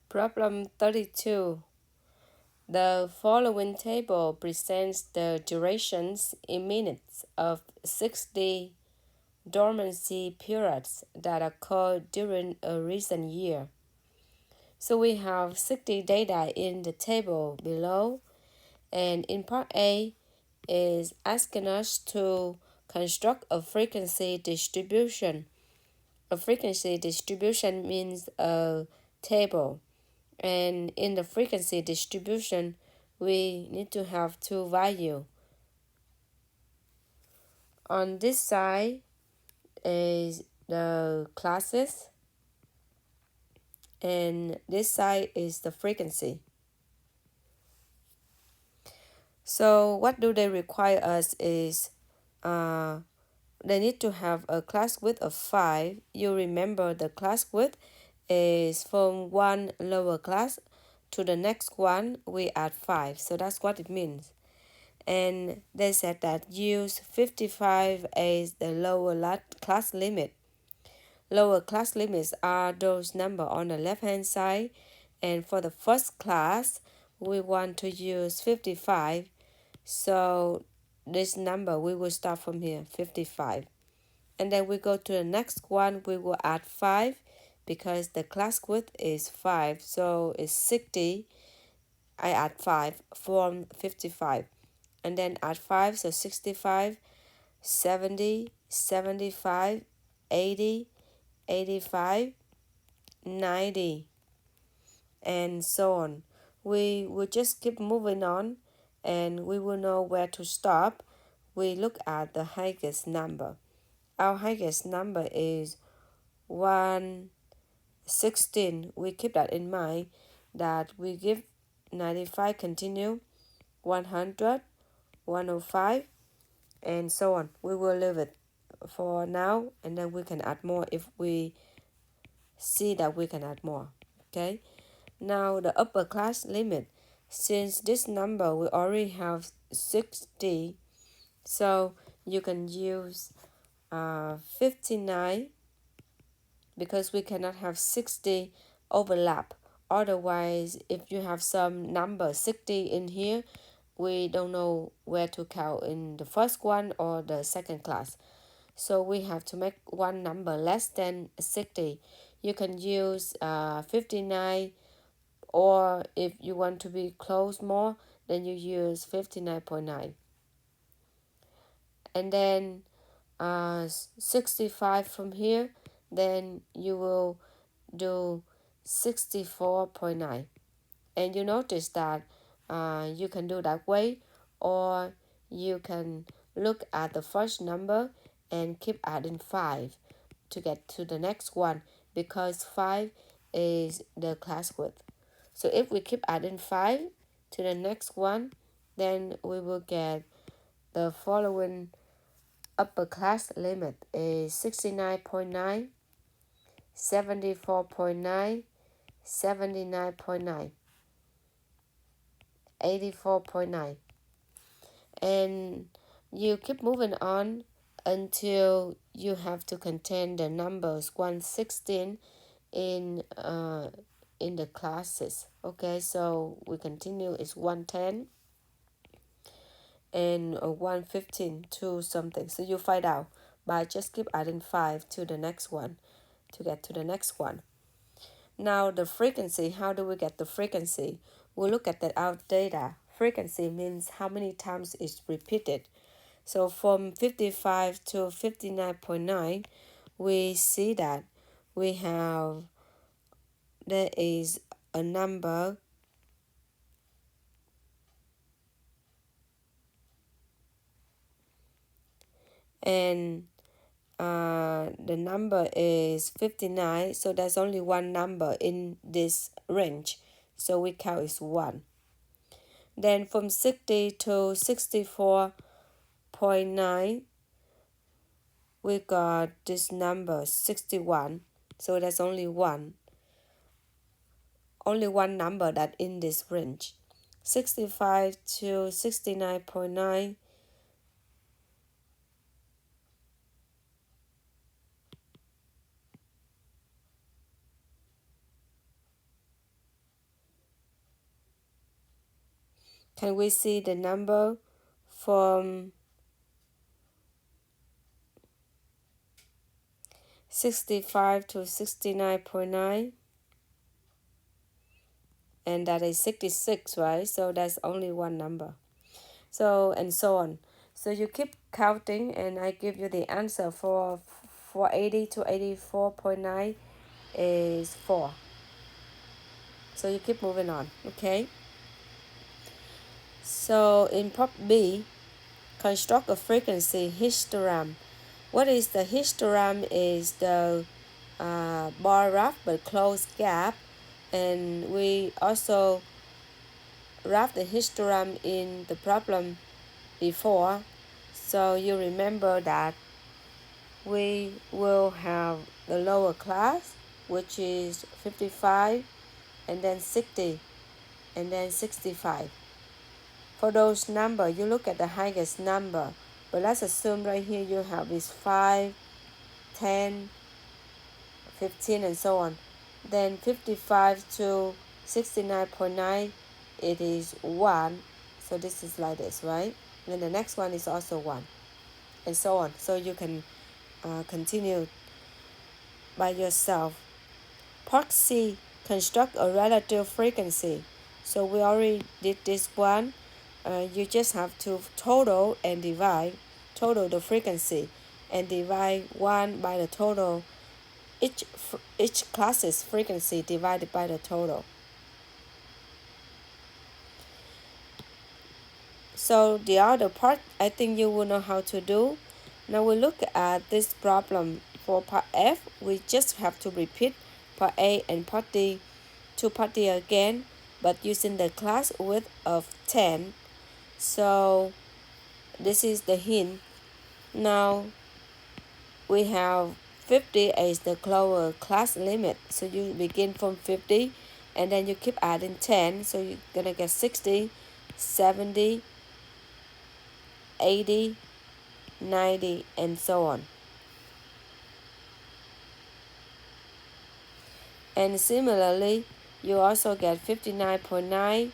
Problem 32. The following table presents the durations in minutes of 60 dormancy periods that occurred during a recent year. So we have 60 data in the table below, and in part A is asking us to construct a frequency distribution. A frequency distribution means a table, and in the frequency distribution we need to have two values. On this side is the classes, and this side is the frequency. So what do they require us is they need to have a class width of 5. You remember the class width is from one lower class to the next one we add 5. So that's what it means. And they said that use 55 as the lower class limit. Lower class limits are those numbers on the left hand side, and for the first class we want to use 55. So this number we will start from here, 55. And then we go to the next one, we will add 5 because the class width is 5. So it's 60. I add 5 from 55. And then add 5, so 65, 70, 75, 80, 85, 90, and so on. We will just keep moving on and we will know where to stop. We look at the highest number. Our highest number is 116. We keep that in mind, that we give 95 continue, 100, 105, and so on. We will leave it for now, and then we can add more if we see that we can add more. Okay, now the upper class limit. Since this number we already have 60, so you can use 59 because we cannot have 60 overlap. Otherwise, if you have some number 60 in here, we don't know where to count in the first one or the second class. So we have to make one number less than 60. You can use 59, or if you want to be close more, then you use 59.9. And then 65 from here, then you will do 64.9. And you notice that you can do that way, or you can look at the first number and keep adding 5 to get to the next one, because 5 is the class width. So if we keep adding 5 to the next one, then we will get the following upper class limit is 69.9, 74.9, 79.9, 84.9. And you keep moving on until you have to contain the numbers 116 in the classes. Okay, so we continue. It's 110 and 115 to something. So you find out by just keep adding 5 to the next one to get to the next one. Now the frequency, how do we get the frequency? We look at our data. Frequency means how many times it's repeated. So from 55 to 59.9, we see that there is a number and the number is 59, so there's only one number in this range, so we count is 1. Then from 60 to 64.9, we got this number 61, so there's only one number that in this range. 65 to 69.9, Can we see the number from 65 to 69.9? And that is 66, right? So that's only one number. So, and so on. So you keep counting, and I give you the answer for 80 to 84.9 is 4. So you keep moving on, okay? So in part B, construct a frequency histogram. What is the histogram? Is the bar graph but closed gap, and we also wrap the histogram in the problem before. So you remember that we will have the lower class, which is 55, and then 60, and then 65. For those numbers, you look at the highest number, but let's assume right here you have is 5, 10, 15, and so on. Then 55 to 69.9, it is 1. So this is like this, right? Then the next one is also 1, and so on. So you can continue by yourself. Part C, construct a relative frequency. So we already did this one. You just have to total the frequency, and divide 1 by the total. Each class's frequency divided by the total. So the other part, I think you will know how to do. Now we look at this problem for part F. We just have to repeat part A and part D to part D again, but using the class width of 10. So this is the hint. Now we have 50 as the lower class limit. So you begin from 50, and then you keep adding 10. So you're gonna get 60, 70, 80, 90, and so on. And similarly, you also get 59.9,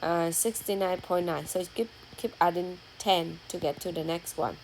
69.9. So you keep adding 10 to get to the next one.